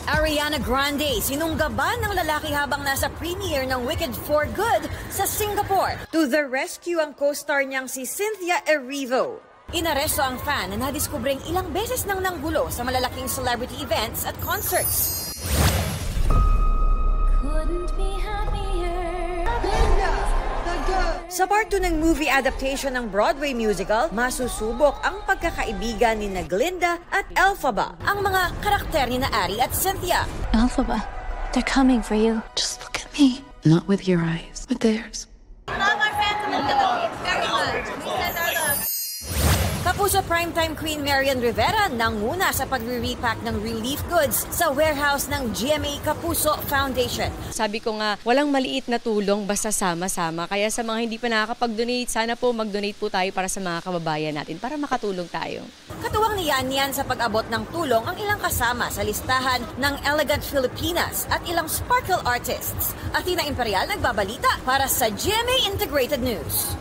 Ariana Grande, sinunggaban ng lalaki habang nasa premiere ng Wicked for Good sa Singapore. To the rescue ang co-star niyang si Cynthia Erivo. Inaresto ang fan na nadiskubring ilang beses nang nanggulo sa malalaking celebrity events at concerts. Couldn't be happier. Sa part 2 ng movie adaptation ng Broadway musical, masusubok ang pagkakaibigan ni Glinda at Elphaba, ang mga karakter ni Ari at Cynthia. Elphaba, they're coming for you. Just look at me. Not with your eyes, with theirs. Love our fans in the Philippines. Very much. We send our love. Kapuso primetime Queen Marian Rivera nanguna sa pagre-repack ng relief goods sa warehouse ng GMA Kapuso Foundation. Sabi ko nga, walang maliit na tulong basta sama-sama. Kaya sa mga hindi pa nakakapag-donate, sana po mag-donate po tayo para sa mga kababayan natin para makatulong tayo. Katuwang niyan sa pag-abot ng tulong ang ilang kasama sa listahan ng Elegant Filipinas at ilang sparkle artists. Athena Imperial nagbabalita para sa GMA Integrated News.